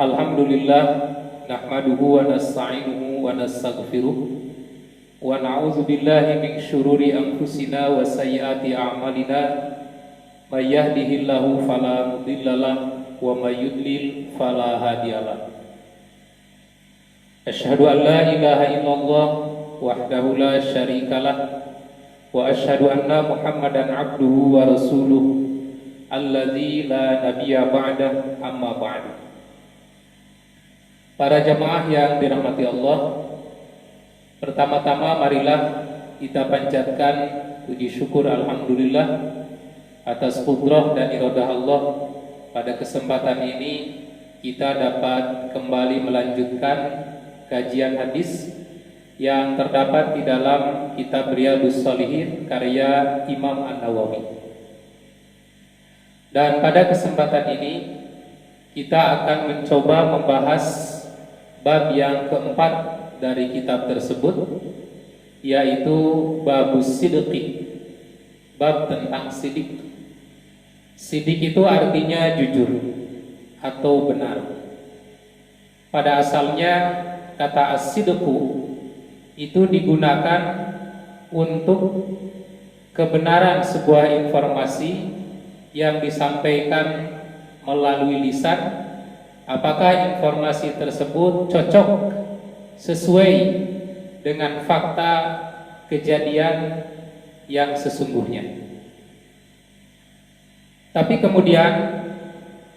Alhamdulillah nahmaduhu wa nasta'inuhu wa nastaghfiruh wa na'udzu billahi min syururi anfusina wa sayyiati a'malina may yahdihillahu fala mudhillalah wa may yudlil fala hadiyalah. Asyhadu an la ilaha illallah wahdahu la syarikalah wa asyhadu anna Muhammadan abduhu wa rasuluh alladzi la nabiyya ba'dah, amma ba'du. Para jamaah yang dirahmati Allah, pertama-tama marilah kita panjatkan puji syukur alhamdulillah atas qudrah dan iradah Allah. Pada kesempatan ini kita dapat kembali melanjutkan kajian hadis yang terdapat di dalam kitab Riyadhus Shalihin karya Imam An-Nawawi. Dan pada kesempatan ini kita akan mencoba membahas bab yang keempat dari kitab tersebut, yaitu babus sidqi, bab tentang sidik. Sidik itu artinya jujur atau benar. Pada asalnya kata as-sidqu itu digunakan untuk kebenaran sebuah informasi yang disampaikan melalui lisan. Apakah informasi tersebut cocok sesuai dengan fakta kejadian yang sesungguhnya. Tapi kemudian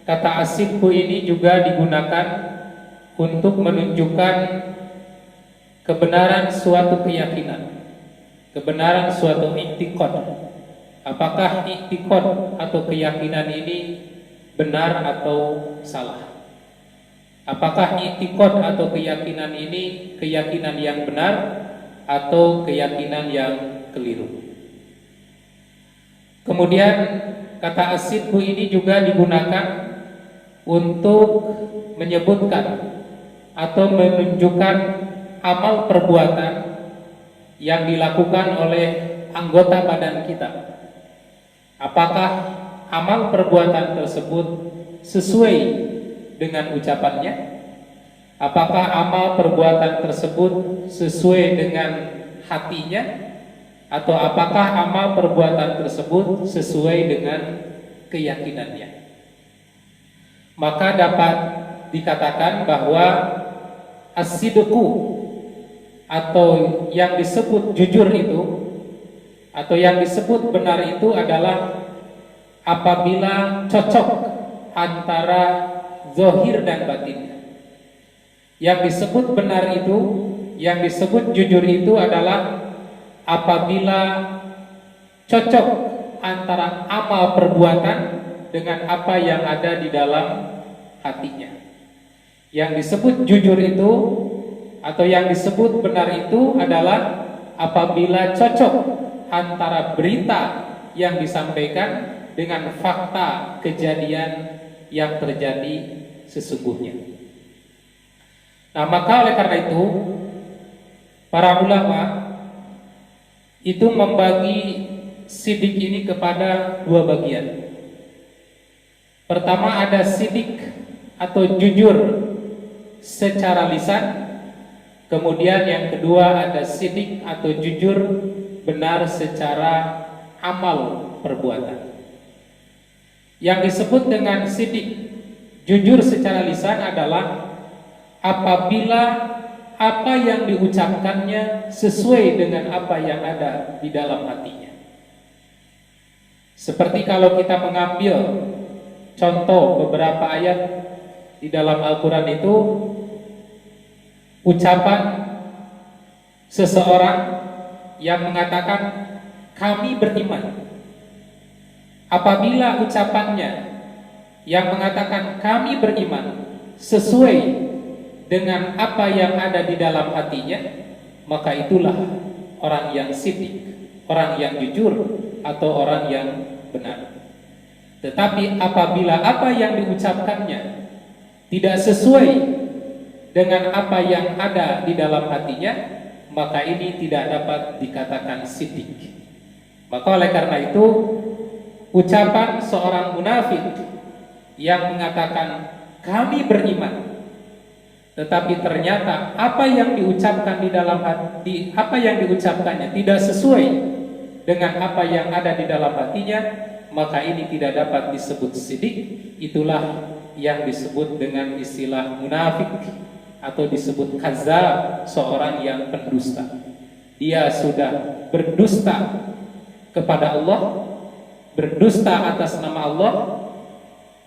kata as-sidqu ini juga digunakan untuk menunjukkan kebenaran suatu keyakinan, kebenaran suatu i'tiqad. Apakah i'tiqad atau keyakinan ini benar atau salah? Apakah i'tiqad atau keyakinan ini keyakinan yang benar atau keyakinan yang keliru? Kemudian kata as-sidqu ini juga digunakan untuk menyebutkan atau menunjukkan amal perbuatan yang dilakukan oleh anggota badan kita. Apakah amal perbuatan tersebut sesuai dengan ucapannya? Apakah amal perbuatan tersebut sesuai dengan hatinya? Atau apakah amal perbuatan tersebut sesuai dengan keyakinannya? Maka dapat dikatakan bahwa as-sidqu atau yang disebut jujur itu atau yang disebut benar itu adalah apabila cocok antara zahir dan batinnya. Yang disebut benar itu, yang disebut jujur itu adalah apabila cocok antara amal perbuatan dengan apa yang ada di dalam hatinya. Yang disebut jujur itu atau yang disebut benar itu adalah apabila cocok antara berita yang disampaikan dengan fakta kejadian yang terjadi sesungguhnya. Nah, maka oleh karena itu para ulama itu membagi sidik ini kepada dua bagian. Pertama ada sidik atau jujur secara lisan. Kemudian yang kedua ada sidik atau jujur benar secara amal perbuatan. Yang disebut dengan sidik jujur secara lisan adalah apabila apa yang diucapkannya sesuai dengan apa yang ada di dalam hatinya. Seperti kalau kita mengambil contoh beberapa ayat di dalam Al-Quran itu, ucapan seseorang yang mengatakan kami beriman. Apabila ucapannya yang mengatakan kami beriman sesuai dengan apa yang ada di dalam hatinya, maka itulah orang yang sidik, orang yang jujur, atau orang yang benar. Tetapi apabila apa yang diucapkannya tidak sesuai dengan apa yang ada di dalam hatinya, maka ini tidak dapat dikatakan sidik. Maka oleh karena itu, ucapan seorang munafik yang mengatakan kami beriman, tetapi ternyata apa yang diucapkan di dalam hati, apa yang diucapkannya tidak sesuai dengan apa yang ada di dalam hatinya, maka ini tidak dapat disebut sidik. Itulah yang disebut dengan istilah munafik atau disebut kadzab, seorang yang pendusta. Dia sudah berdusta kepada Allah, berdusta atas nama Allah,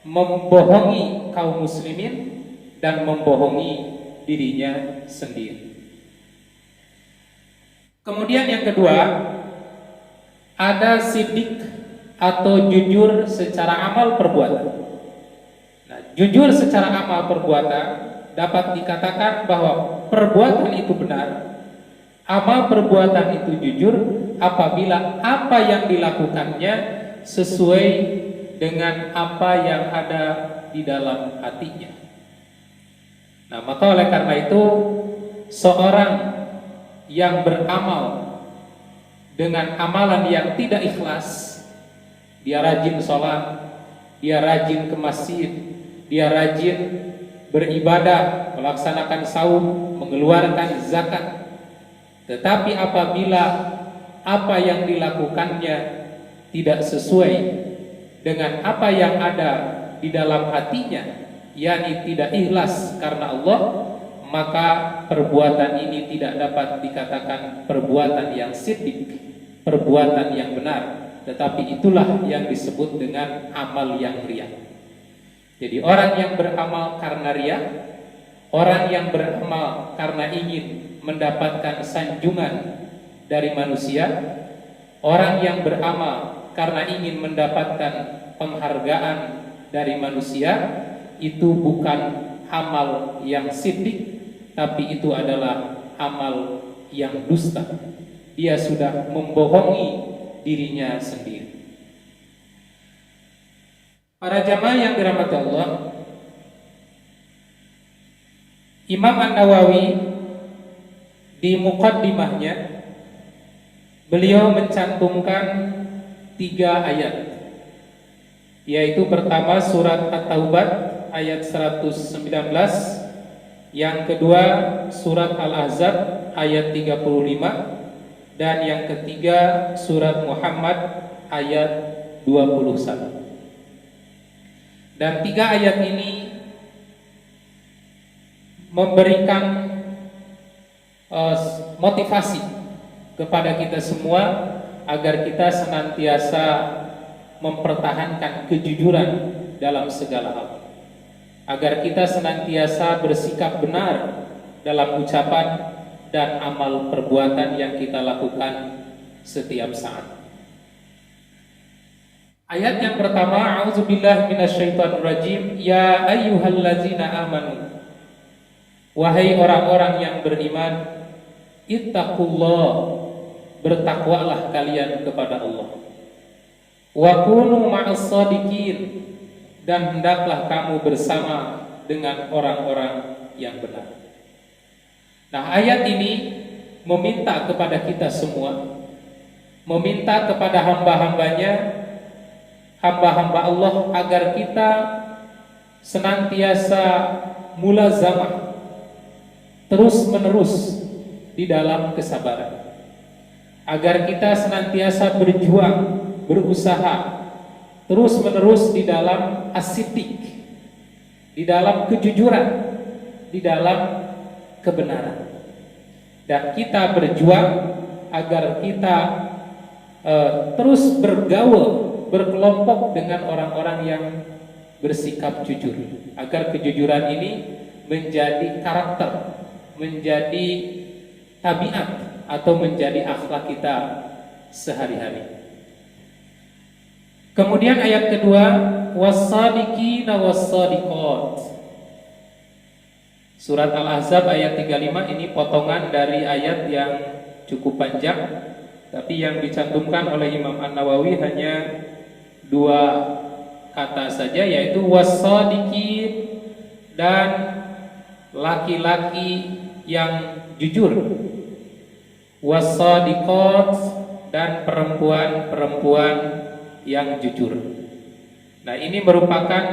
membohongi kaum muslimin, dan membohongi dirinya sendiri. Kemudian yang kedua, ada sidik atau jujur secara amal perbuatan. Nah, jujur secara amal perbuatan dapat dikatakan bahwa perbuatan itu benar, amal perbuatan itu jujur apabila apa yang dilakukannya sesuai dengan apa yang ada di dalam hatinya. Nah, maka oleh karena itu, seorang yang beramal dengan amalan yang tidak ikhlas, dia rajin sholat, dia rajin ke masjid, dia rajin beribadah, melaksanakan saum, mengeluarkan zakat, tetapi apabila apa yang dilakukannya tidak sesuai dengan apa yang ada di dalam hatinya, yakni tidak ikhlas karena Allah, maka perbuatan ini tidak dapat dikatakan perbuatan yang sidik, perbuatan yang benar, tetapi itulah yang disebut dengan amal yang riya. Jadi orang yang beramal karena riya, orang yang beramal karena ingin mendapatkan sanjungan dari manusia, orang yang beramal karena ingin mendapatkan penghargaan dari manusia, itu bukan amal yang sidik, tapi itu adalah amal yang dusta. Dia sudah membohongi dirinya sendiri. Para jamaah yang dirahmati Allah, Imam An-Nawawi di muqaddimahnya beliau mencantumkan 3 ayat, yaitu pertama surat At-Taubah ayat 119, yang kedua surat Al-Ahzab ayat 35, dan yang ketiga surat Muhammad ayat 21. Dan 3 ayat ini memberikan motivasi kepada kita semua agar kita senantiasa mempertahankan kejujuran dalam segala hal, agar kita senantiasa bersikap benar dalam ucapan dan amal perbuatan yang kita lakukan setiap saat. Ayat yang pertama, a'udzubillahi minasyaitonirrajim, ya ayyuhallazina amanu, wahai orang-orang yang beriman, ittaqullah, bertakwalah kalian kepada Allah, wa kunu ma'as shadiqin, dan hendaklah kamu bersama dengan orang-orang yang benar. Nah, ayat ini meminta kepada kita semua, meminta kepada hamba-hambanya, hamba-hamba Allah, agar kita senantiasa mulazamah, terus-menerus di dalam kesabaran, agar kita senantiasa berjuang, berusaha terus-menerus di dalam as-siddiq, di dalam kejujuran, di dalam kebenaran. Dan kita berjuang agar kita terus bergaul, berkelompok dengan orang-orang yang bersikap jujur, agar kejujuran ini menjadi karakter, menjadi tabiat, atau menjadi akhlak kita sehari-hari. Kemudian ayat kedua, was-sadiqina was-sadiqat. Surat Al-Ahzab ayat 35 ini potongan dari ayat yang cukup panjang, tapi yang dicantumkan oleh Imam An-Nawawi hanya 2 kata saja, yaitu was-sadiqin dan laki-laki yang jujur, was-sadiqat dan perempuan-perempuan yang jujur. Nah, ini merupakan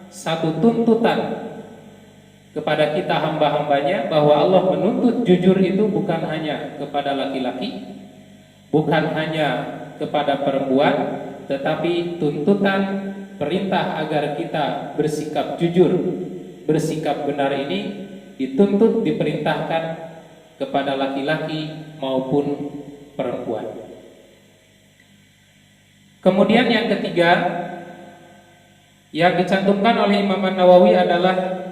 satu tuntutan kepada kita hamba-hambanya, bahwa Allah menuntut jujur itu bukan hanya kepada laki-laki, bukan hanya kepada perempuan, tetapi tuntutan perintah agar kita bersikap jujur, bersikap benar ini dituntut, diperintahkan kepada laki-laki maupun perempuan. Kemudian yang ketiga yang dicantumkan oleh Imam An-Nawawi adalah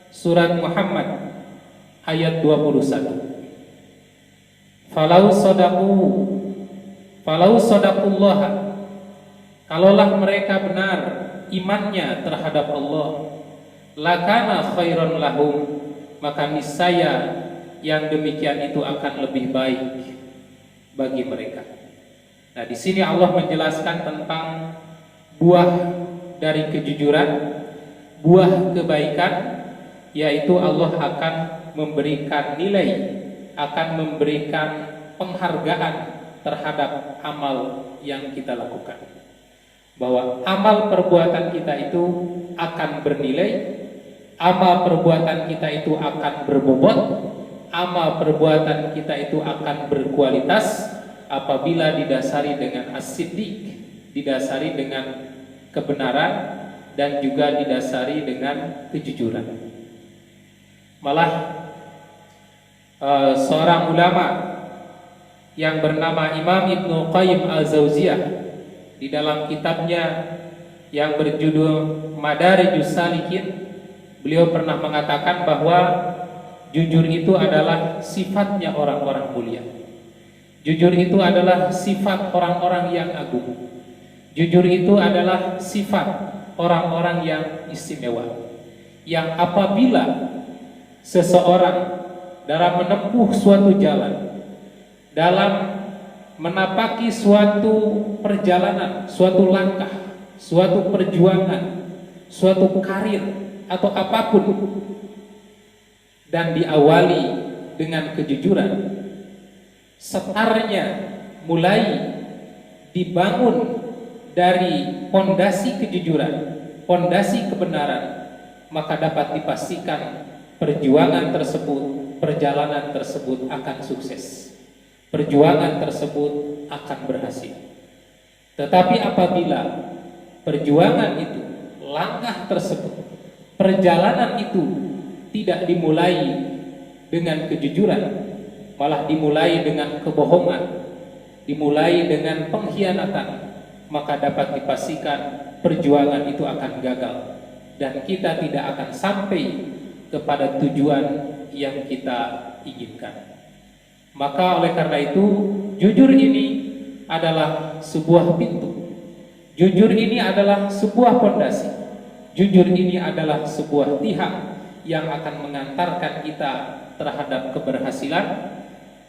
surat Muhammad ayat 21. Falau sadaqullah, kalaulah mereka benar imannya terhadap Allah, lakana khairan lahum, maka niscaya yang demikian itu akan lebih baik bagi mereka. Nah, di sini Allah menjelaskan tentang buah dari kejujuran, buah kebaikan, yaitu Allah akan memberikan nilai, akan memberikan penghargaan terhadap amal yang kita lakukan. Bahwa amal perbuatan kita itu akan bernilai, amal perbuatan kita itu akan berbobot, amal perbuatan kita itu akan berkualitas apabila didasari dengan as-siddiq, didasari dengan kebenaran, dan juga didasari dengan kejujuran. Malah seorang ulama yang bernama Imam Ibnu Qayyim Al-Jauziyah di dalam kitabnya yang berjudul Madarijus Salikin, beliau pernah mengatakan bahwa jujur itu adalah sifatnya orang-orang mulia. Jujur itu adalah sifat orang-orang yang agung. Jujur itu adalah sifat orang-orang yang istimewa, yang apabila seseorang dalam menempuh suatu jalan, dalam menapaki suatu perjalanan, suatu langkah, suatu perjuangan, suatu karir atau apapun, dan diawali dengan kejujuran, setarnya mulai dibangun dari pondasi kejujuran, pondasi kebenaran, maka dapat dipastikan perjuangan tersebut, perjalanan tersebut akan sukses, perjuangan tersebut akan berhasil. Tetapi apabila perjuangan itu, langkah tersebut, perjalanan itu tidak dimulai dengan kejujuran, malah dimulai dengan kebohongan, dimulai dengan pengkhianatan, maka dapat dipastikan perjuangan itu akan gagal dan kita tidak akan sampai kepada tujuan yang kita inginkan. Maka oleh karena itu, jujur ini adalah sebuah pintu. Jujur ini adalah sebuah pondasi. Jujur ini adalah sebuah tiang yang akan mengantarkan kita terhadap keberhasilan,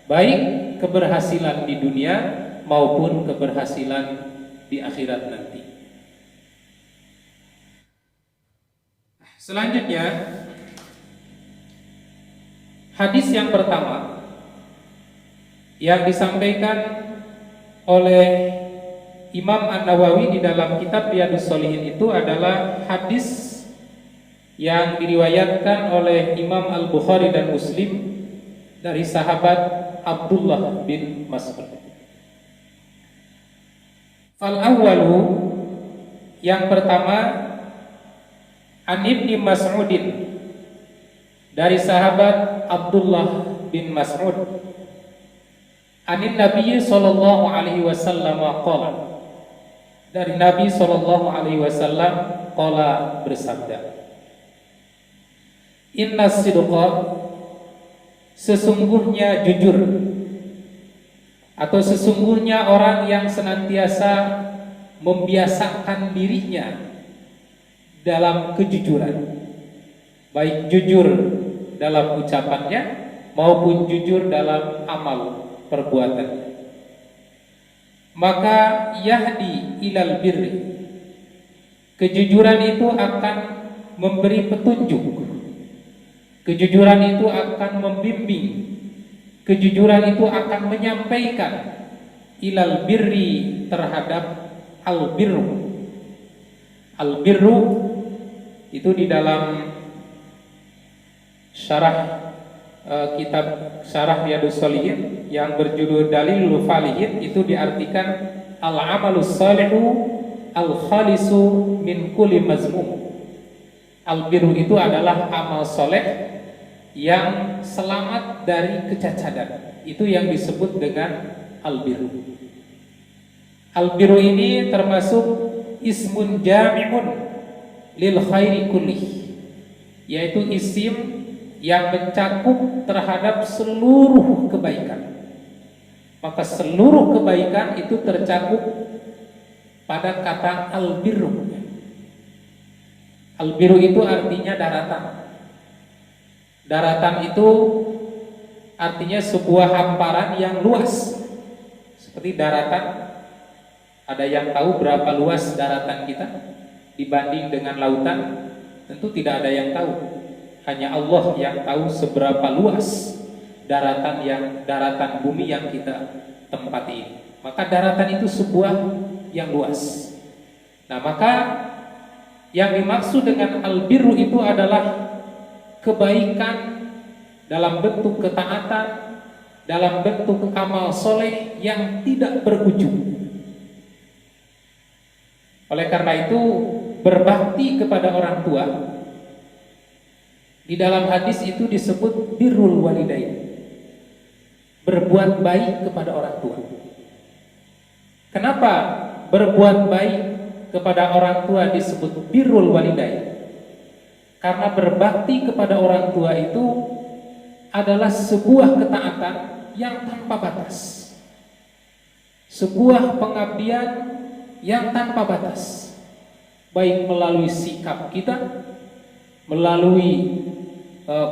baik keberhasilan di dunia maupun keberhasilan di akhirat nanti. Selanjutnya, hadis yang pertama yang disampaikan oleh Imam An-Nawawi di dalam kitab Riyadhus Shalihin itu adalah hadis yang diriwayatkan oleh Imam Al-Bukhari dan Muslim dari sahabat Abdullah bin Mas'ud. Fal awwalu, yang pertama, an Ibni Mas'udin, dari sahabat Abdullah bin Mas'ud, anin Nabi sallallahu alaihi wasallam qala, dari Nabi sallallahu alaihi wasallam qala, bersabda, inna sidqa, sesungguhnya jujur, atau sesungguhnya orang yang senantiasa membiasakan dirinya dalam kejujuran, baik jujur dalam ucapannya maupun jujur dalam amal perbuatannya. Maka yahdi ilal birri, kejujuran itu akan memberi petunjuk, kejujuran itu akan membimbing, kejujuran itu akan menyampaikan ilal birri, terhadap al-birru. Al-birru itu di dalam syarah kitab Syarah Riyadhus Shalihin yang berjudul Dalilul Falihin, itu diartikan al-amalus shalihu al-khalisu min kulli mazmum. Al-birru itu adalah amal soleh yang selamat dari kecacatan. Itu yang disebut dengan al-birru. Al-birru ini termasuk ismun jami'un lil khairi kullih, yaitu isim yang mencakup terhadap seluruh kebaikan. Maka seluruh kebaikan itu tercakup pada kata al-birru. Al-birru itu artinya daratan. Daratan itu artinya sebuah hamparan yang luas. Seperti daratan, ada yang tahu berapa luas daratan kita dibanding dengan lautan? Tentu tidak ada yang tahu. Hanya Allah yang tahu seberapa luas daratan bumi yang kita tempati ini. Maka daratan itu sebuah yang luas. Nah, maka yang dimaksud dengan al-birru itu adalah kebaikan dalam bentuk ketaatan, dalam bentuk amal soleh yang tidak berujung. Oleh karena itu, berbakti kepada orang tua di dalam hadis itu disebut birrul walidain, berbuat baik kepada orang tua. Kenapa berbuat baik kepada orang tua disebut birrul walidain? Karena berbakti kepada orang tua itu adalah sebuah ketaatan yang tanpa batas, sebuah pengabdian yang tanpa batas, baik melalui sikap kita, melalui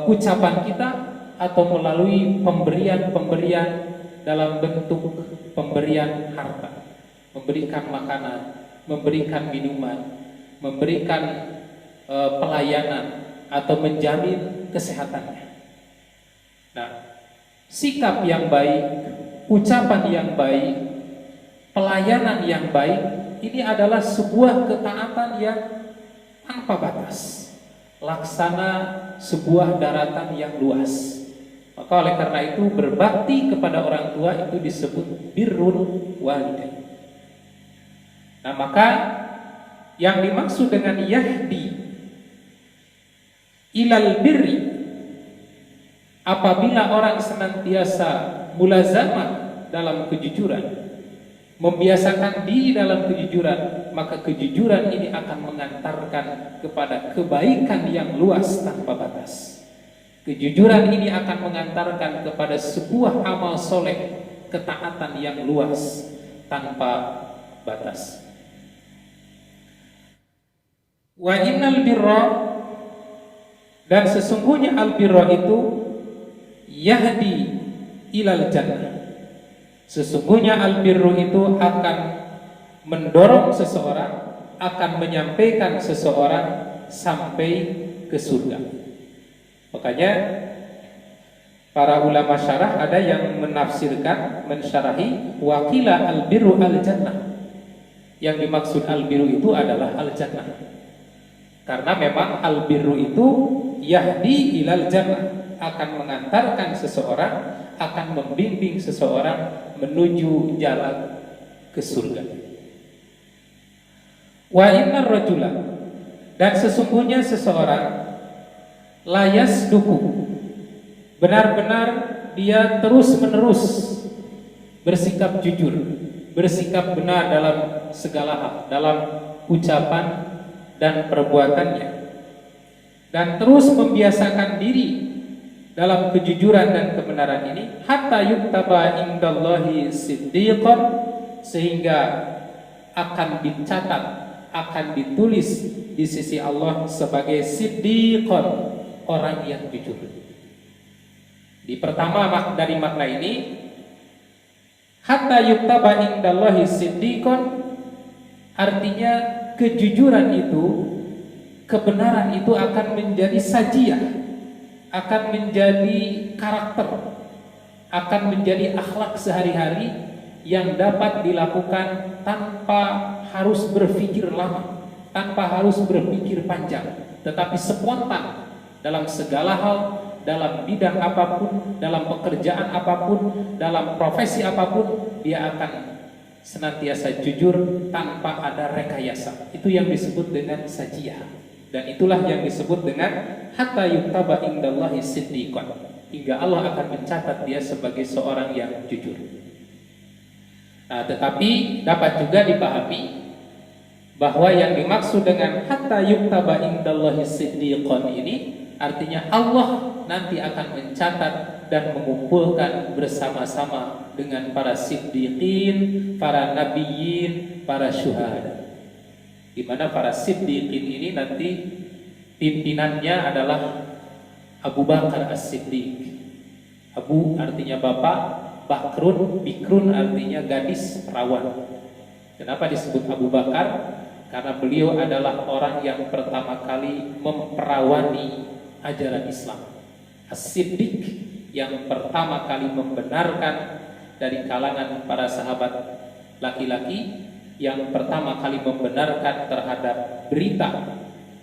ucapan kita, atau melalui pemberian-pemberian dalam bentuk pemberian harta, memberikan makanan, memberikan minuman, memberikan pelayanan, atau menjamin kesehatannya. Nah, sikap yang baik, ucapan yang baik, pelayanan yang baik, ini adalah sebuah ketaatan yang tanpa batas, laksana sebuah daratan yang luas. Maka oleh karena itu, berbakti kepada orang tua itu disebut birrul walidain. Nah, maka yang dimaksud dengan yahdi ilal birri, apabila orang senantiasa mulazamah dalam kejujuran, membiasakan diri dalam kejujuran, maka kejujuran ini akan mengantarkan kepada kebaikan yang luas tanpa batas. Kejujuran ini akan mengantarkan kepada sebuah amal soleh, ketaatan yang luas tanpa batas. Wa innal birra, dan sesungguhnya al-birra itu yahdi ilal jannah. Sesungguhnya al-birru itu akan mendorong seseorang, akan menyampaikan seseorang sampai ke surga. Makanya para ulama syarah ada yang menafsirkan, mensyarahi wakila al-birru al-jannah. Yang dimaksud al-birru itu adalah al-jannah. Karena memang al-birru itu yahdi ilal jannah, akan mengantarkan seseorang, akan membimbing seseorang menuju jalan ke surga. Wa innar rajula, dan sesungguhnya seseorang la yasduku, benar-benar dia terus-menerus bersikap jujur, bersikap benar dalam segala hal, dalam ucapan dan perbuatannya, dan terus membiasakan diri dalam kejujuran dan kebenaran ini, hatta yuktaba indallahi siddiqan, sehingga akan dicatat, akan ditulis di sisi Allah sebagai siddiqon, orang yang jujur. Di pertama dari makna ini, hatta yuktaba indallahi siddiqon, artinya kejujuran itu, kebenaran itu akan menjadi sajiah, akan menjadi karakter, akan menjadi akhlak sehari-hari yang dapat dilakukan tanpa harus berpikir lama, tanpa harus berpikir panjang, tetapi spontan dalam segala hal, dalam bidang apapun, dalam pekerjaan apapun, dalam profesi apapun, dia akan senantiasa jujur tanpa ada rekayasa. Itu yang disebut dengan sajiah, dan itulah yang disebut dengan hatta yuktaba indallahi siddiqan, hingga Allah akan mencatat dia sebagai seorang yang jujur. Nah, tetapi dapat juga dipahami bahwa yang dimaksud dengan hatta yuktaba indallahi siddiqan ini artinya Allah nanti akan mencatat dan mengumpulkan bersama-sama dengan para siddiqin, para nabiyyin, para syuhada. Di mana para siddiqin ini nanti pimpinannya adalah Abu Bakar As-Siddiq. Abu artinya bapak, Bakrun, Bikrun artinya gadis, perawan. Kenapa disebut Abu Bakar? Karena beliau adalah orang yang pertama kali memperawani ajaran Islam. As-Siddiq yang pertama kali membenarkan dari kalangan para sahabat laki-laki, yang pertama kali membenarkan terhadap berita,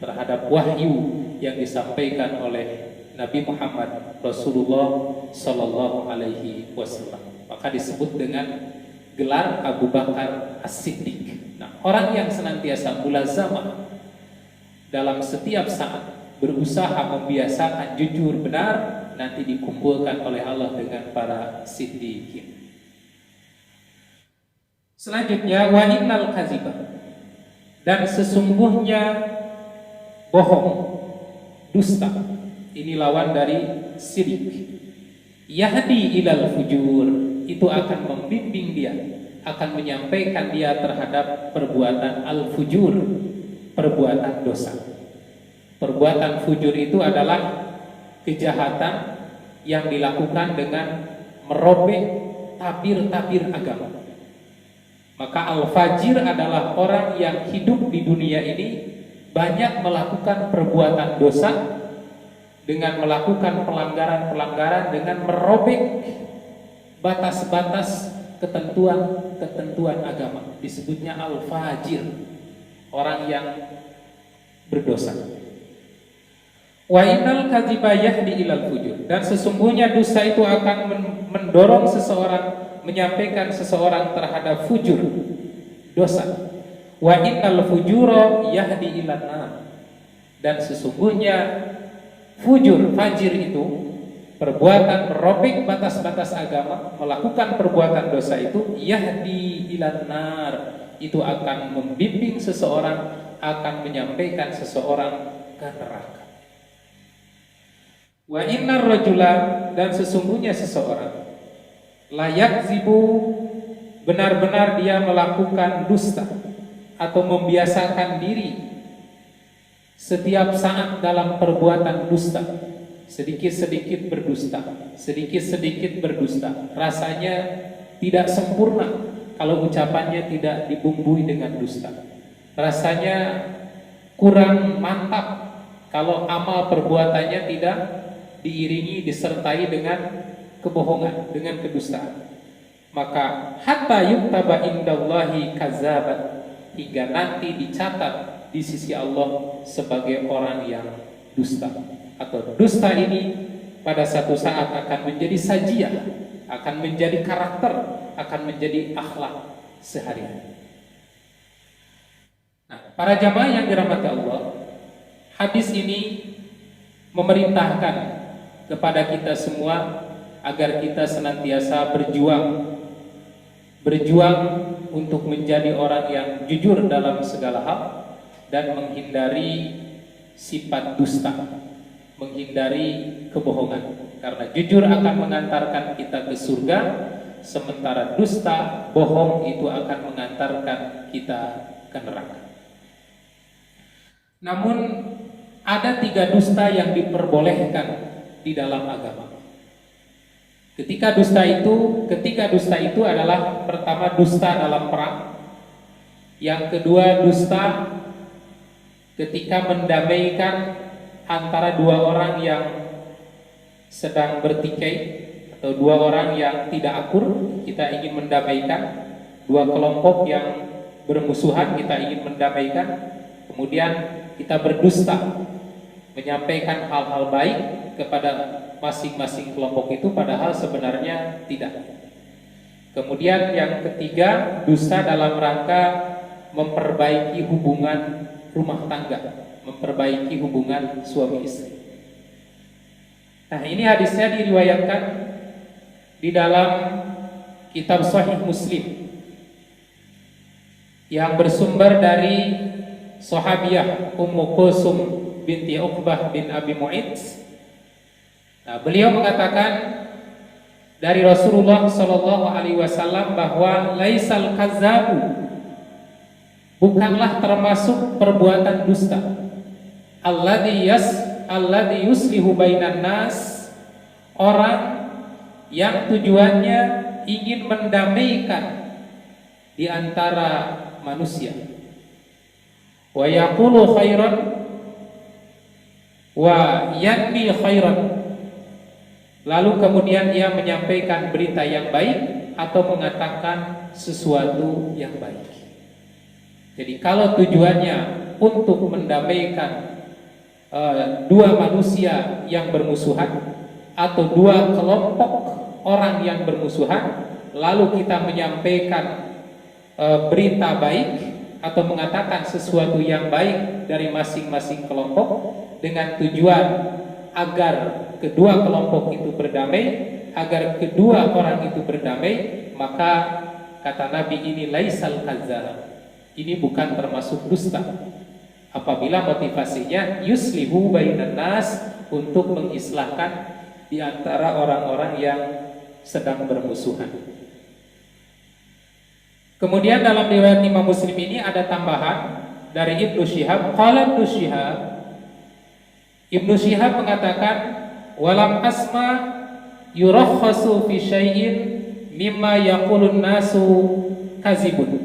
terhadap wahyu yang disampaikan oleh Nabi Muhammad Rasulullah Sallallahu Alaihi Wasallam. Maka disebut dengan gelar Abu Bakar As-Siddiq. Nah, orang yang senantiasa mulazamah dalam setiap saat berusaha membiasakan jujur benar, nanti dikumpulkan oleh Allah dengan para siddiqin. Selanjutnya, wa innal kaziba, dan sesungguhnya bohong, dusta, ini lawan dari sidik. Yahdi ilal fujur, itu akan membimbing dia, akan menyampaikan dia terhadap perbuatan al-fujur, perbuatan dosa. Perbuatan fujur itu adalah kejahatan yang dilakukan dengan merobek tabir-tabir agama. Maka al-fajir adalah orang yang hidup di dunia ini banyak melakukan perbuatan dosa dengan melakukan pelanggaran-pelanggaran, dengan merobek batas-batas ketentuan agama. Disebutnya al-fajir, orang yang berdosa. Wa innal kadziba yahdi ilal fujur, dan sesungguhnya dusta itu akan mendorong seseorang, menyampaikan seseorang terhadap fujur, dosa. Wa innal fujura yahdi ilan nar, dan sesungguhnya fujur, fajir itu perbuatan merobek batas-batas agama, melakukan perbuatan dosa itu, yahdi ilan nar, itu akan membimbing seseorang, akan menyampaikan seseorang ke neraka. Wa innar rajula, dan sesungguhnya seseorang, layak zibu, benar-benar dia melakukan dusta atau membiasakan diri setiap saat dalam perbuatan dusta, sedikit-sedikit berdusta, sedikit-sedikit berdusta. Rasanya tidak sempurna kalau ucapannya tidak dibumbui dengan dusta. Rasanya kurang mantap kalau amal perbuatannya tidak diiringi, disertai dengan kebohongan, dengan kedustaan. Maka hatta yuktaba indallahi kazaban, hingga nanti dicatat di sisi Allah sebagai orang yang dusta. Atau dusta ini pada satu saat akan menjadi sajiah, akan menjadi karakter, akan menjadi akhlak sehari-hari. Nah, para jamaah yang dirahmati Allah, hadis ini memerintahkan kepada kita semua agar kita senantiasa berjuang untuk menjadi orang yang jujur dalam segala hal dan menghindari sifat dusta, menghindari kebohongan. Karena jujur akan mengantarkan kita ke surga, sementara dusta, bohong itu akan mengantarkan kita ke neraka. Namun ada 3 dusta yang diperbolehkan di dalam agama. Ketiga dusta itu adalah pertama dusta dalam perang, yang kedua dusta ketika mendamaikan antara 2 orang yang sedang bertikai atau 2 orang yang tidak akur, kita ingin mendamaikan 2 kelompok yang bermusuhan, kita ingin mendamaikan, kemudian kita berdusta menyampaikan hal-hal baik kepada masing-masing kelompok itu, padahal sebenarnya tidak. Kemudian yang ketiga, dusta dalam rangka memperbaiki hubungan rumah tangga, memperbaiki hubungan suami istri. Nah, ini hadisnya diriwayatkan di dalam kitab Sahih Muslim yang bersumber dari sahabiah Ummu Kulsum binti Uqbah bin Abi Mu'ayth. Nah, beliau mengatakan dari Rasulullah Shallallahu Alaihi Wasallam bahwa laisal kazabu, bukanlah termasuk perbuatan dusta, alladhi yuslihu bainan nas, orang yang tujuannya ingin mendamaikan di antara manusia, wa yaqulu khairan wa yanmi khairan, lalu kemudian ia menyampaikan berita yang baik atau mengatakan sesuatu yang baik. Jadi kalau tujuannya untuk mendamaikan 2 manusia yang bermusuhan atau 2 kelompok orang yang bermusuhan, lalu kita menyampaikan berita baik atau mengatakan sesuatu yang baik dari masing-masing kelompok dengan tujuan agar kedua kelompok itu berdamai, agar kedua orang itu berdamai, maka kata Nabi, ini laisal kazzab, ini bukan termasuk dusta apabila motivasinya yuslihu bainan nas, untuk mengislahkan di antara orang-orang yang sedang bermusuhan. Kemudian dalam riwayat Imam Muslim ini ada tambahan dari Ibnu Syihab. Qala Ibnu Syihab mengatakan, walam asma yurakhasu fi syai'in mimma yaqulun nasu kazibun.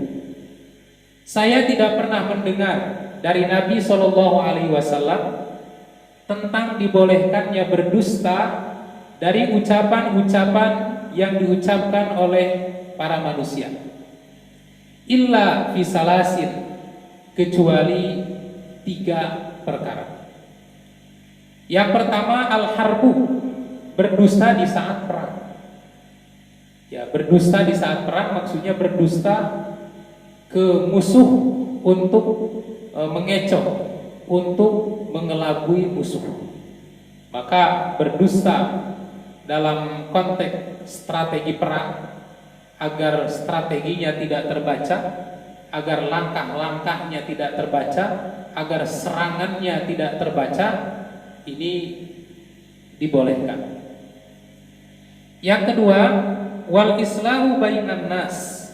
Saya tidak pernah mendengar dari Nabi Shallallahu Alaihi Wasallam tentang dibolehkannya berdusta dari ucapan-ucapan yang diucapkan oleh para manusia. Illa fi salasin, kecuali 3 perkara. Yang pertama al-harbu, berdusta di saat perang. Ya, berdusta di saat perang maksudnya berdusta ke musuh untuk mengecoh, untuk mengelabui musuh. Maka berdusta dalam konteks strategi perang, agar strateginya tidak terbaca, agar langkah-langkahnya tidak terbaca, agar serangannya tidak terbaca, ini dibolehkan. Yang kedua, wal islahu bainan nas,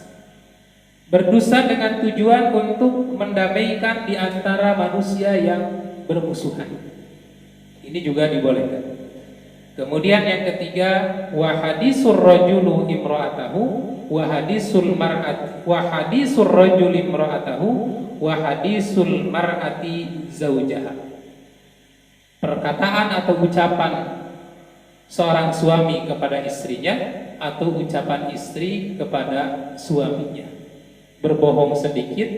berdusta dengan tujuan untuk mendamaikan di antara manusia yang bermusuhan. Ini juga dibolehkan. Kemudian yang ketiga, wa hadisur rajulu imra'atahu wa hadisul mar'at wa hadisur rajuli imra'atahu wa hadisul mar'ati zaujaha. Perkataan atau ucapan seorang suami kepada istrinya atau ucapan istri kepada suaminya, berbohong sedikit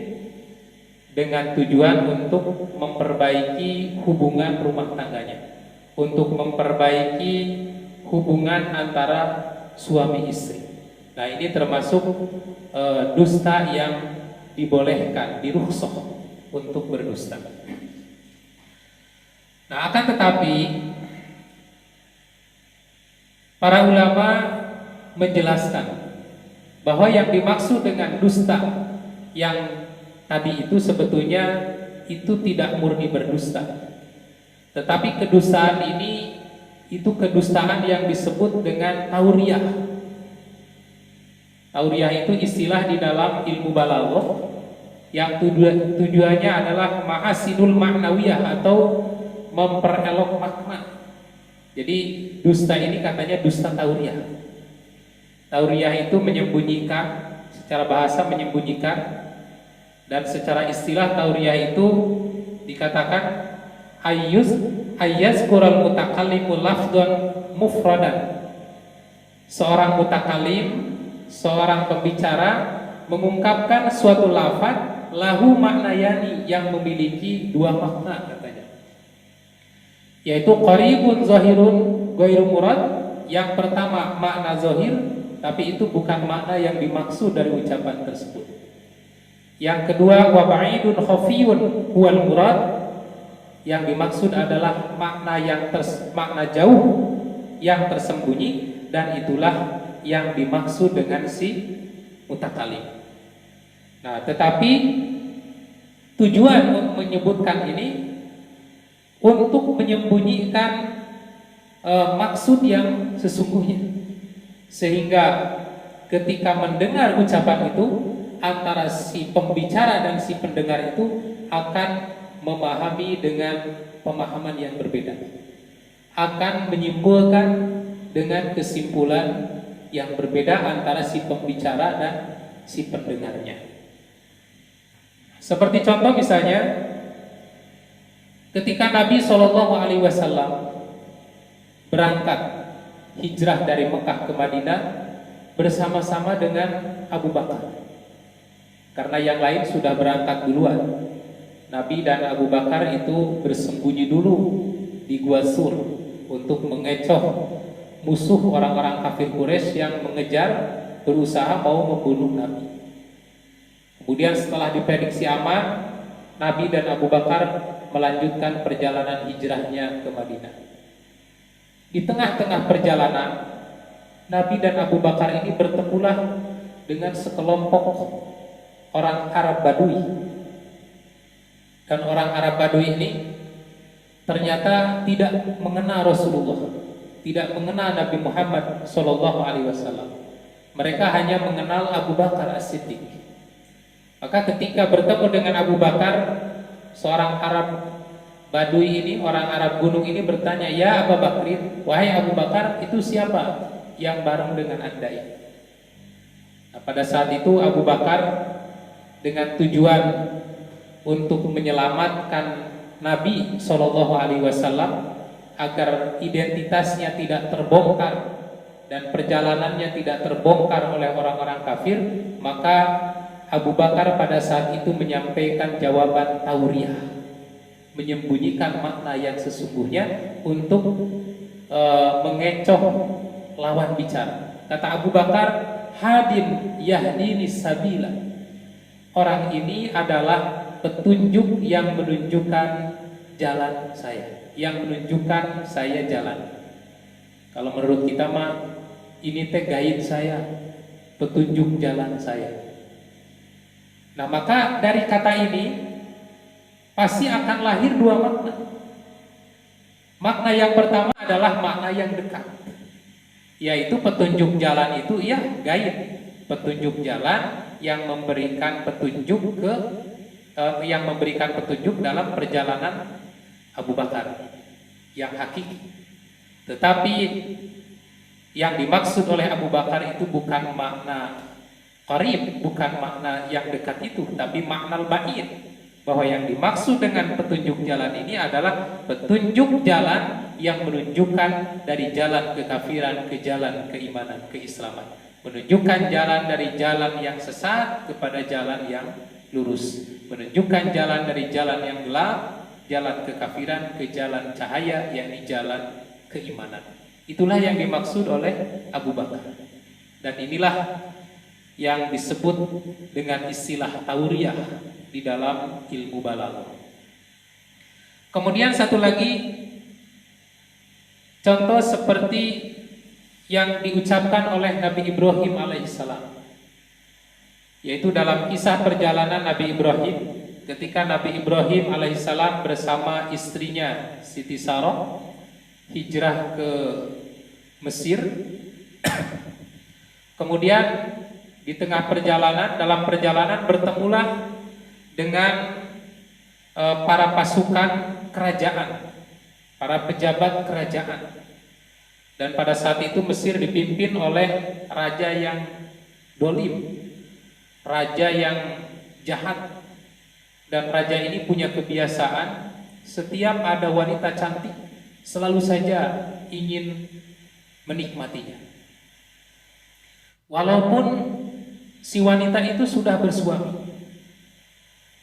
dengan tujuan untuk memperbaiki hubungan rumah tangganya, untuk memperbaiki hubungan antara suami istri. Nah, ini termasuk dusta yang dibolehkan, dirukhsah untuk berdusta. Nah, akan tetapi para ulama menjelaskan bahwa yang dimaksud dengan dusta yang tadi itu sebetulnya itu tidak murni berdusta, tetapi kedustaan ini itu kedustaan yang disebut dengan tauriyah. Tauriyah itu istilah di dalam ilmu balaghah yang tujuannya adalah mahasinul ma'nawiyah atau memperelok makna. Jadi dusta ini katanya dusta tauriah. Tauriah itu menyembunyikan, secara bahasa menyembunyikan, dan secara istilah tauriah itu dikatakan ayyaz kural mutakallimu lafdhan mufradan. Seorang mutakalim, seorang pembicara mengungkapkan suatu lafaz lahu maknayani yang memiliki dua makna katanya, yaitu qaribun zahirun ghairu murad. Yang pertama makna zahir, tapi itu bukan makna yang dimaksud dari ucapan tersebut. Yang kedua wa ba'idun khafiyun huwal murad, yang dimaksud adalah makna yang makna jauh yang tersembunyi, dan itulah yang dimaksud dengan si mutakalim. Nah, tetapi tujuan menyebutkan ini untuk menyembunyikan maksud yang sesungguhnya, sehingga ketika mendengar ucapan itu antara si pembicara dan si pendengar itu akan memahami dengan pemahaman yang berbeda, akan menyimpulkan dengan kesimpulan yang berbeda antara si pembicara dan si pendengarnya. Seperti contoh misalnya ketika Nabi SAW berangkat hijrah dari Mekah ke Madinah bersama-sama dengan Abu Bakar, karena yang lain sudah berangkat duluan. Nabi dan Abu Bakar itu bersembunyi dulu di Gua Sur untuk mengecoh musuh orang-orang kafir Quraisy yang mengejar, berusaha mau membunuh Nabi. Kemudian setelah diprediksi aman, Nabi dan Abu Bakar melanjutkan perjalanan hijrahnya ke Madinah. Di tengah-tengah perjalanan, Nabi dan Abu Bakar ini bertemulah dengan sekelompok orang Arab Badui. Dan orang Arab Badui ini ternyata tidak mengenal Rasulullah, tidak mengenal Nabi Muhammad SAW. Mereka hanya mengenal Abu Bakar As-Siddiq. Maka ketika bertemu dengan Abu Bakar, seorang Arab Badui ini, orang Arab gunung ini bertanya, "Ya Abu Bakrin, wahai Abu Bakar, itu siapa yang bareng dengan Anda ini?" Nah, pada saat itu Abu Bakar dengan tujuan untuk menyelamatkan Nabi SAW agar identitasnya tidak terbongkar dan perjalanannya tidak terbongkar oleh orang-orang kafir, maka Abu Bakar pada saat itu menyampaikan jawaban tauriah, menyembunyikan makna yang sesungguhnya untuk mengecoh lawan bicara. Kata Abu Bakar, hadin yahdini sabila, orang ini adalah petunjuk yang menunjukkan jalan saya, yang menunjukkan saya jalan. Kalau menurut kita mah ini teh guide saya, petunjuk jalan saya. Nah, maka dari kata ini pasti akan lahir dua makna. Makna yang pertama adalah makna yang dekat, yaitu petunjuk jalan itu ya guide, petunjuk jalan yang memberikan petunjuk yang memberikan petunjuk dalam perjalanan Abu Bakar yang hakiki. Tetapi yang dimaksud oleh Abu Bakar itu bukan makna qarib, bukan makna yang dekat itu, tapi makna al-ba'id, bahwa yang dimaksud dengan petunjuk jalan ini adalah petunjuk jalan yang menunjukkan dari jalan kekafiran ke jalan keimanan, keislaman, menunjukkan jalan dari jalan yang sesat kepada jalan yang lurus, menunjukkan jalan dari jalan yang gelap, jalan kekafiran ke jalan cahaya, yakni jalan keimanan. Itulah yang dimaksud oleh Abu Bakar. Dan inilah yang disebut dengan istilah tauriah di dalam ilmu balaghah. Kemudian satu lagi contoh seperti yang diucapkan oleh Nabi Ibrahim alaihissalam, yaitu dalam kisah perjalanan Nabi Ibrahim ketika Nabi Ibrahim alaihissalam bersama istrinya Siti Sarah hijrah ke Mesir. Kemudian di tengah perjalanan, dalam perjalanan bertemulah dengan para pasukan kerajaan, para pejabat kerajaan. Dan pada saat itu Mesir dipimpin oleh raja yang dolim, raja yang jahat. Dan raja ini punya kebiasaan setiap ada wanita cantik selalu saja ingin menikmatinya. Walaupun si wanita itu sudah bersuami.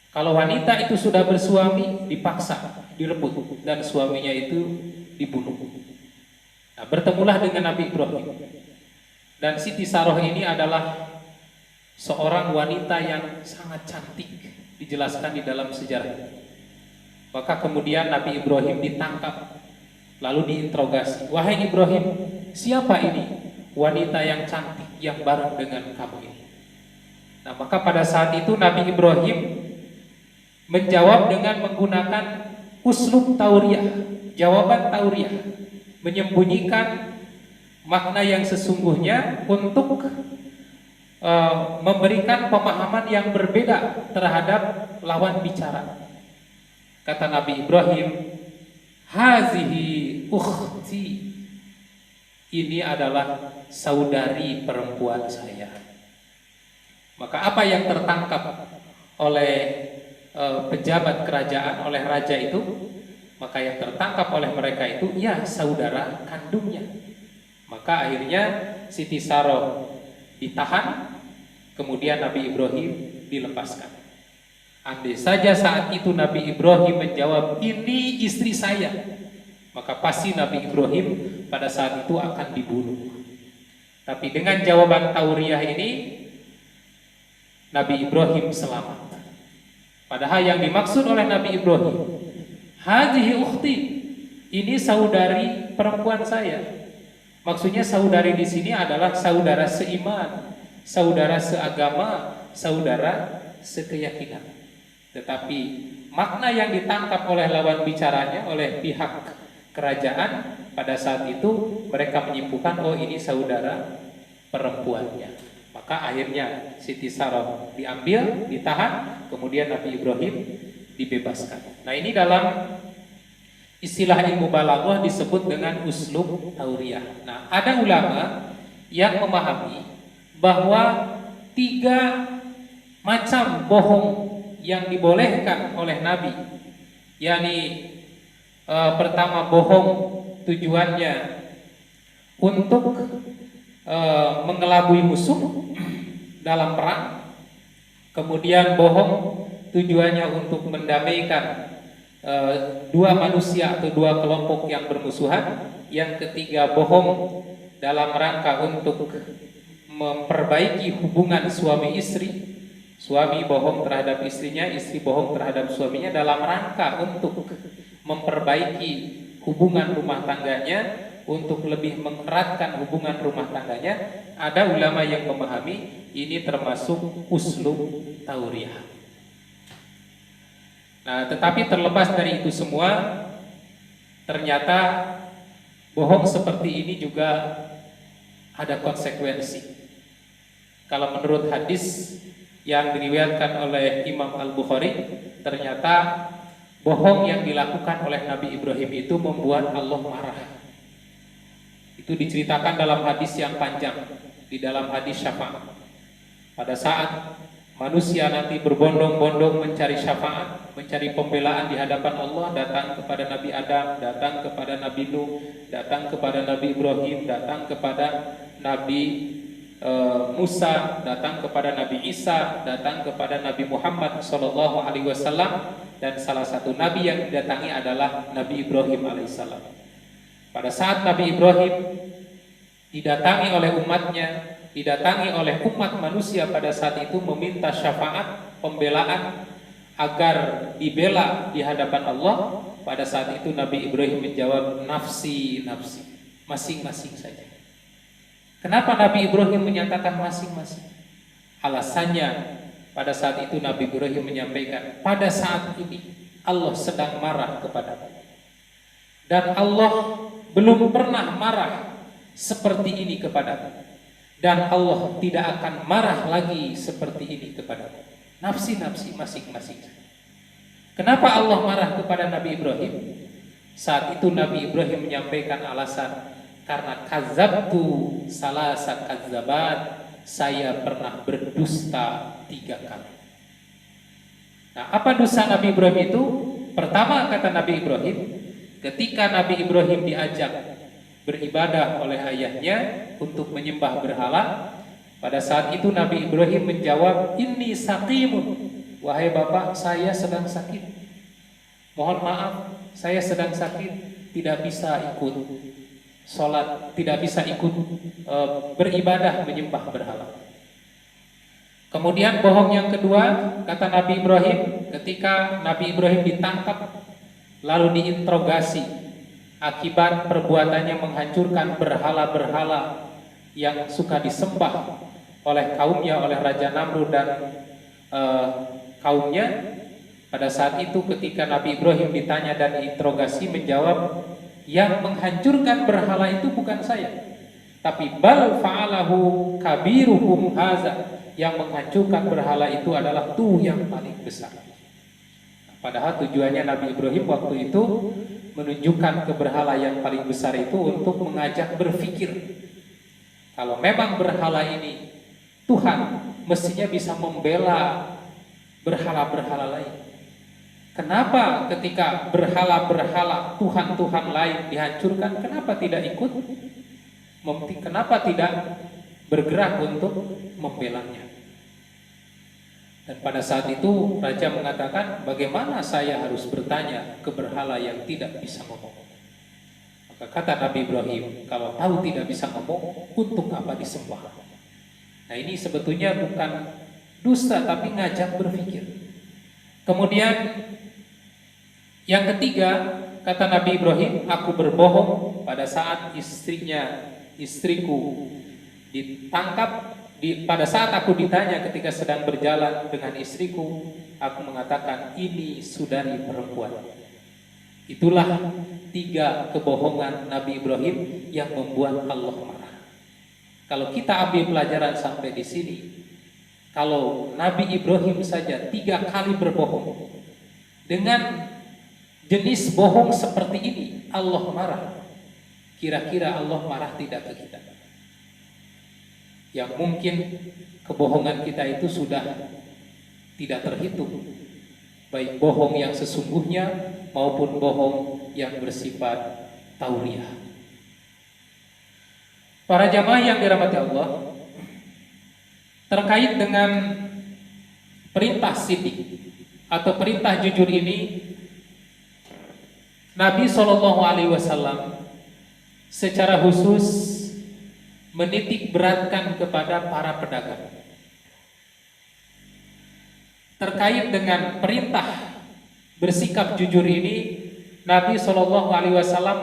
Kalau wanita itu sudah bersuami, dipaksa, direbut, dan suaminya itu dibunuh. Nah, bertemulah dengan Nabi Ibrahim. Dan Siti Saroh ini adalah seorang wanita yang sangat cantik, dijelaskan di dalam sejarah. Maka kemudian Nabi Ibrahim ditangkap, lalu diinterogasi. Wahai Ibrahim, siapa ini wanita yang cantik yang bareng dengan kamu ini? Nah, maka pada saat itu Nabi Ibrahim menjawab dengan menggunakan uslub tauriyah, jawaban tauriyah, menyembunyikan makna yang sesungguhnya untuk memberikan pemahaman yang berbeda terhadap lawan bicara. Kata Nabi Ibrahim, hazihi ukhti, ini adalah saudari perempuan saya. Maka apa yang tertangkap oleh pejabat kerajaan, oleh raja itu, maka yang tertangkap oleh mereka itu ya saudara kandungnya. Maka akhirnya Siti Saroh ditahan, kemudian Nabi Ibrahim dilepaskan. Andai saja saat itu Nabi Ibrahim menjawab, ini istri saya, maka pasti Nabi Ibrahim pada saat itu akan dibunuh. Tapi dengan jawaban tauriyah ini, Nabi Ibrahim selamat. Padahal yang dimaksud oleh Nabi Ibrahim, hadhihi ukhti, ini saudari perempuan saya. Maksudnya saudari di sini adalah saudara seiman, saudara seagama, saudara sekeyakinan. Tetapi makna yang ditangkap oleh lawan bicaranya, oleh pihak kerajaan, pada saat itu mereka menyimpulkan, oh ini saudara perempuannya. Maka akhirnya Siti Saroh diambil, ditahan, kemudian Nabi Ibrahim dibebaskan. Nah, ini dalam istilah ilmu balaghah disebut dengan uslub tauriyah. Nah, ada ulama yang memahami bahwa 3 macam bohong yang dibolehkan oleh Nabi, yakni pertama bohong tujuannya untuk mengelabui musuh dalam perang, kemudian bohong tujuannya untuk mendamaikan 2 manusia atau 2 kelompok yang bermusuhan, yang ketiga bohong dalam rangka untuk memperbaiki hubungan suami istri. Suami bohong terhadap istrinya, istri bohong terhadap suaminya dalam rangka untuk memperbaiki hubungan rumah tangganya, untuk lebih mengeratkan hubungan rumah tangganya. Ada ulama yang memahami ini termasuk uslub tauriyah. Nah, tetapi terlepas dari itu semua, ternyata bohong seperti ini juga ada konsekuensi. Kalau menurut hadis yang diriwayatkan oleh Imam Al-Bukhari, ternyata bohong yang dilakukan oleh Nabi Ibrahim itu membuat Allah marah. Itu diceritakan dalam hadis yang panjang, di dalam hadis syafaat. Pada saat manusia nanti berbondong-bondong mencari syafaat, mencari pembelaan di hadapan Allah, datang kepada Nabi Adam, datang kepada Nabi Nuh, datang kepada Nabi Ibrahim, datang kepada Nabi Musa, datang kepada Nabi Isa, datang kepada Nabi Muhammad SAW, dan salah satu Nabi yang didatangi adalah Nabi Ibrahim alaihissalam. Pada saat Nabi Ibrahim didatangi oleh umatnya, didatangi oleh umat manusia pada saat itu meminta syafaat, pembelaan agar dibela di hadapan Allah, pada saat itu Nabi Ibrahim menjawab, nafsi, nafsi, masing-masing saja. Kenapa Nabi Ibrahim menyatakan masing-masing? Alasannya, pada saat itu Nabi Ibrahim menyampaikan, pada saat ini Allah sedang marah kepadamu, dan Allah belum pernah marah seperti ini kepadamu, dan Allah tidak akan marah lagi seperti ini kepadamu. nafsi-nafsi masing-masing. Kenapa Allah marah kepada Nabi Ibrahim? Saat itu Nabi Ibrahim menyampaikan alasan, karena kadzabtu salasa kadzabat, saya pernah berdusta 3 kali. Nah, apa dosa Nabi Ibrahim itu? Pertama, kata Nabi Ibrahim, ketika Nabi Ibrahim diajak beribadah oleh ayahnya untuk menyembah berhala, pada saat itu Nabi Ibrahim menjawab, inni saqimun, wahai bapak, saya sedang sakit. Mohon maaf, saya sedang sakit, tidak bisa ikut sholat, tidak bisa ikut beribadah menyembah berhala. Kemudian bohong yang kedua, kata Nabi Ibrahim, ketika Nabi Ibrahim ditangkap lalu diinterogasi akibat perbuatannya menghancurkan berhala-berhala yang suka disembah oleh kaumnya, oleh Raja Namrud dan kaumnya. Pada saat itu ketika Nabi Ibrahim ditanya dan diinterogasi, menjawab, yang menghancurkan berhala itu bukan saya, tapi bal fa'alahu kabiruhum haza, yang menghancurkan berhala itu adalah tuh yang paling besar. Padahal tujuannya Nabi Ibrahim waktu itu menunjukkan ke berhala yang paling besar itu untuk mengajak berpikir, kalau memang berhala ini Tuhan, mestinya bisa membela berhala-berhala lain. Kenapa ketika berhala-berhala Tuhan-Tuhan lain dihancurkan, kenapa tidak ikut? Kenapa tidak bergerak untuk membelanya? Dan pada saat itu Raja mengatakan, bagaimana saya harus bertanya ke berhala yang tidak bisa ngomong? Maka kata Nabi Ibrahim, kalau tahu tidak bisa ngomong, untuk apa disembah? Nah, ini sebetulnya bukan dusta, tapi ngajak berpikir. Kemudian yang ketiga, kata Nabi Ibrahim, aku berbohong pada saat istriku ditangkap. Pada saat aku ditanya ketika sedang berjalan dengan istriku, aku mengatakan, ini saudari perempuan. Itulah 3 kebohongan Nabi Ibrahim yang membuat Allah marah. Kalau kita ambil pelajaran sampai di sini, kalau Nabi Ibrahim saja 3 kali berbohong dengan jenis bohong seperti ini, Allah marah. Kira-kira Allah marah tidak ke kita? Yang mungkin kebohongan kita itu sudah tidak terhitung, baik bohong yang sesungguhnya maupun bohong yang bersifat tauriah. Para jamaah yang dirahmati Allah, terkait dengan perintah sidik atau perintah jujur ini, Nabi SAW secara khusus menitik beratkan kepada para pedagang terkait dengan perintah bersikap jujur ini. Nabi SAW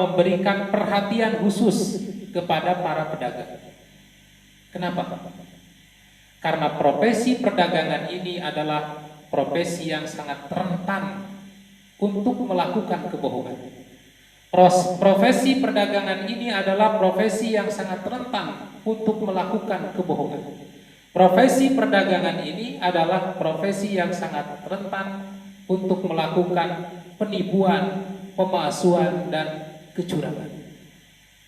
memberikan perhatian khusus kepada para pedagang. Kenapa? Karena profesi perdagangan ini adalah profesi yang sangat rentan untuk melakukan kebohongan. Profesi perdagangan ini adalah profesi yang sangat rentan untuk melakukan kebohongan. Profesi perdagangan ini adalah profesi yang sangat rentan untuk melakukan penipuan, pemalsuan, dan kecurangan.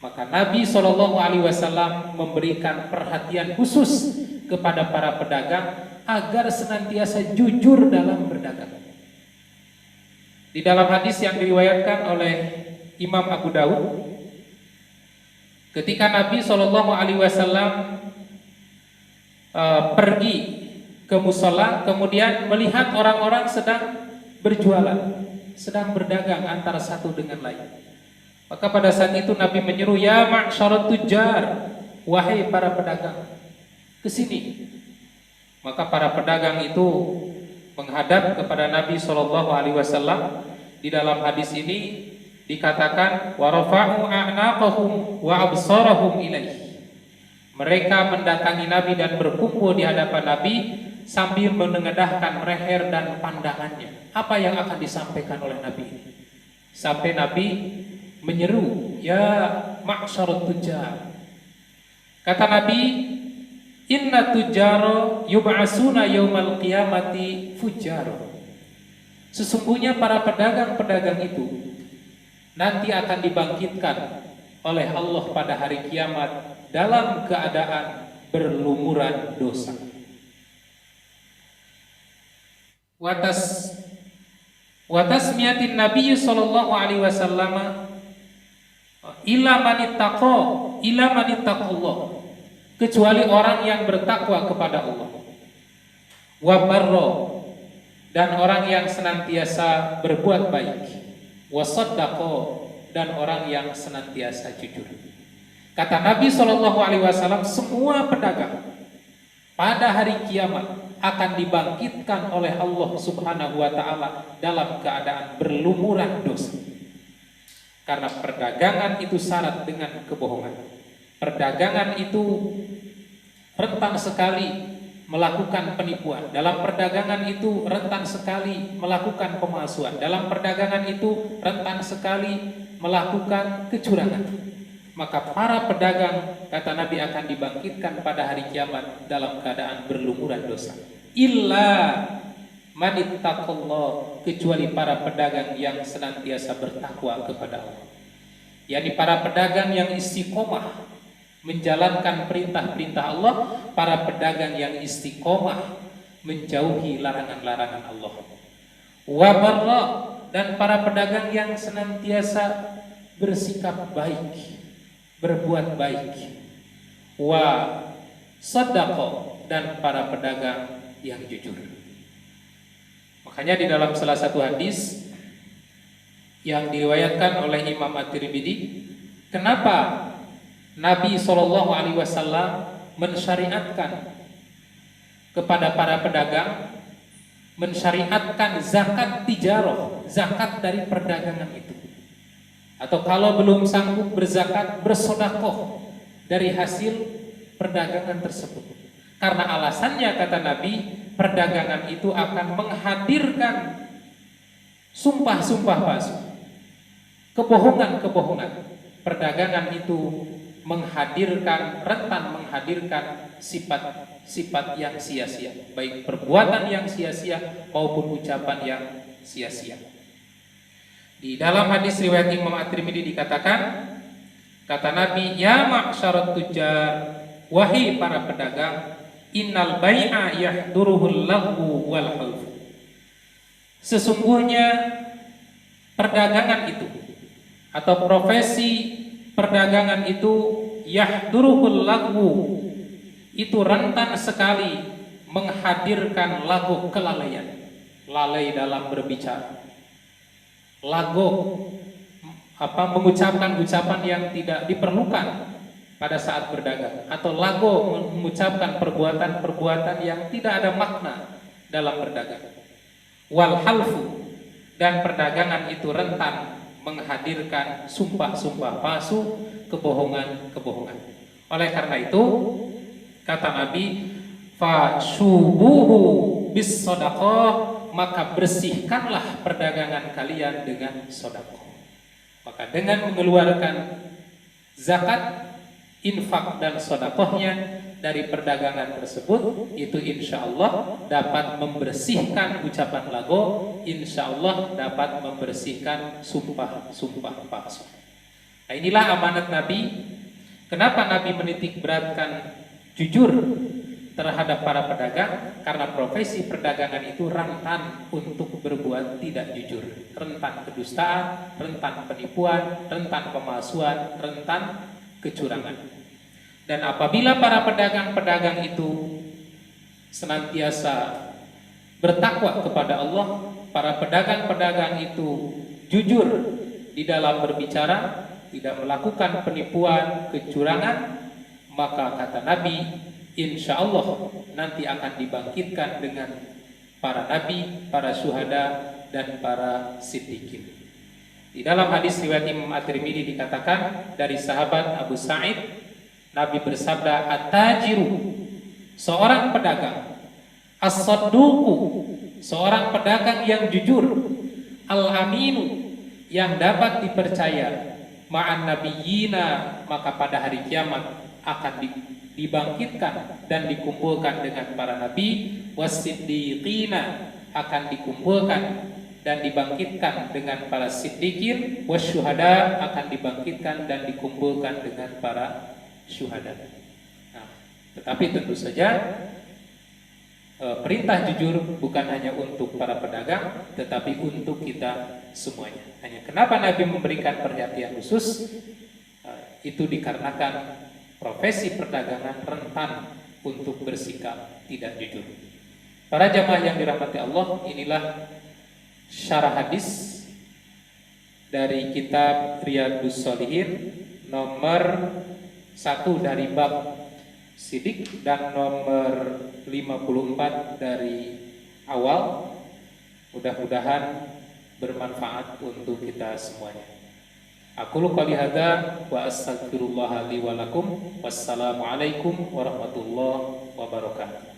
Maka Nabi SAW memberikan perhatian khusus kepada para pedagang agar senantiasa jujur dalam berdagang. Di dalam hadis yang diriwayatkan oleh Imam Abu Daud, ketika Nabi SAW pergi ke musola, kemudian melihat orang-orang sedang berjualan, sedang berdagang antara satu dengan lain, maka pada saat itu Nabi menyeru, ya ma'syarat tujjar, wahai para pedagang, ke sini. Maka para pedagang itu menghadap kepada Nabi SAW. Di dalam hadis ini dikatakan, wa rafa'u a'naqahum wa absarahum ilaih. Mereka mendatangi Nabi dan berkumpul di hadapan Nabi sambil menengadahkan leher dan pandangannya. Apa yang akan disampaikan oleh Nabi ini? Sampai Nabi menyeru, ya ma'syarat tujjar. Kata Nabi, Inna tujaro yub'asuna yaumal qiyamati fujaro. Sesungguhnya para pedagang-pedagang itu nanti akan dibangkitkan oleh Allah pada hari kiamat dalam keadaan berlumuran dosa. Watasmiyatin Nabi sallallahu alaihi wasallam ila manittaqallah, kecuali orang yang bertakwa kepada Allah. Wa barra, dan orang yang senantiasa berbuat baik. Wa saddaqa, dan orang yang senantiasa jujur. Kata Nabi sallallahu alaihi wasallam, semua pedagang pada hari kiamat akan dibangkitkan oleh Allah Subhanahu wa taala dalam keadaan berlumuran dosa. Karena perdagangan itu syarat dengan kebohongan. Perdagangan itu rentan sekali melakukan penipuan. Dalam perdagangan itu rentan sekali melakukan pemalsuan. Dalam perdagangan itu rentan sekali melakukan kecurangan. Maka para pedagang, kata Nabi, akan dibangkitkan pada hari kiamat dalam keadaan berlumuran dosa. Illa manittaqallah, kecuali para pedagang yang senantiasa bertakwa kepada Allah. yakni para pedagang yang istiqomah menjalankan perintah-perintah Allah, para pedagang yang istiqomah menjauhi larangan-larangan Allah. Wa barra, dan para pedagang yang senantiasa bersikap baik, berbuat baik. Wa sadaqah, dan para pedagang yang jujur. Makanya di dalam salah satu hadis yang diriwayatkan oleh Imam At-Tirmidzi, kenapa Nabi SAW mensyariatkan kepada para pedagang, mensyariatkan zakat tijarah, zakat dari perdagangan itu. Atau kalau belum sanggup berzakat, bersedekah dari hasil perdagangan tersebut. Karena alasannya, kata Nabi, perdagangan itu akan menghadirkan sumpah-sumpah palsu, kebohongan-kebohongan. Perdagangan itu rentan menghadirkan sifat-sifat yang sia-sia, baik perbuatan yang sia-sia maupun ucapan yang sia-sia. Di dalam hadis riwayat Imam At-Tirmidzi dikatakan, kata Nabi, ya ma'syarat tujar, wahai para pedagang, innal bai'a yahduruhul lahu wal half. Sesungguhnya perdagangan itu atau profesi perdagangan itu yahduruhul lahu, itu rentan sekali menghadirkan lagu kelalaian, lalai dalam berbicara, lagu mengucapkan ucapan yang tidak diperlukan pada saat berdagang, atau lagu mengucapkan perbuatan-perbuatan yang tidak ada makna dalam berdagang. Wal halfu, dan perdagangan itu rentan menghadirkan sumpah-sumpah palsu, kebohongan-kebohongan. Oleh karena itu, kata Nabi, fashubuhu bis sadaqah, maka bersihkanlah perdagangan kalian dengan sedekah. Maka dengan mengeluarkan zakat, infak dan sedekahnya dari perdagangan tersebut, itu insya Allah dapat membersihkan ucapan lagu, insya Allah dapat membersihkan sumpah-sumpah palsu. Nah, inilah amanat Nabi. Kenapa Nabi menitik beratkan jujur terhadap para pedagang? Karena profesi perdagangan itu rentan untuk berbuat tidak jujur, rentan kedustaan, rentan penipuan, rentan pemalsuan, rentan kecurangan. Dan apabila para pedagang-pedagang itu senantiasa bertakwa kepada Allah, para pedagang-pedagang itu jujur di dalam berbicara, tidak melakukan penipuan, kecurangan, maka kata Nabi, insya Allah nanti akan dibangkitkan dengan para nabi, para syuhada, dan para siddiqin. Di dalam hadis riwayat Imam At-Tirmidzi dikatakan dari sahabat Abu Sa'id, Nabi bersabda, at-tajiru, seorang pedagang, as-sadduqu, seorang pedagang yang jujur, al-aminu, yang dapat dipercaya, ma'an nabiyina, maka pada hari kiamat akan dibangkitkan dan dikumpulkan dengan para nabi, wasiddiqina akan dikumpulkan dan dibangkitkan dengan para siddiqin, wasyuhada akan dibangkitkan dan dikumpulkan dengan para syuhada. Nah, tetapi tentu saja perintah jujur bukan hanya untuk para pedagang, tetapi untuk kita semuanya. Hanya kenapa Nabi memberikan perhatian khusus? Itu dikarenakan profesi perdagangan rentan untuk bersikap tidak jujur. Para jamaah yang dirahmati Allah, inilah syarah hadis dari kitab Riyadhus Shalihin nomor 1 dari bab sidik dan nomor 54 dari awal. Mudah-mudahan bermanfaat untuk kita semuanya. Aqulu qouli hadza wa astaghfirullah li wa lakum. Wassalamualaikum warahmatullahi wabarakatuh.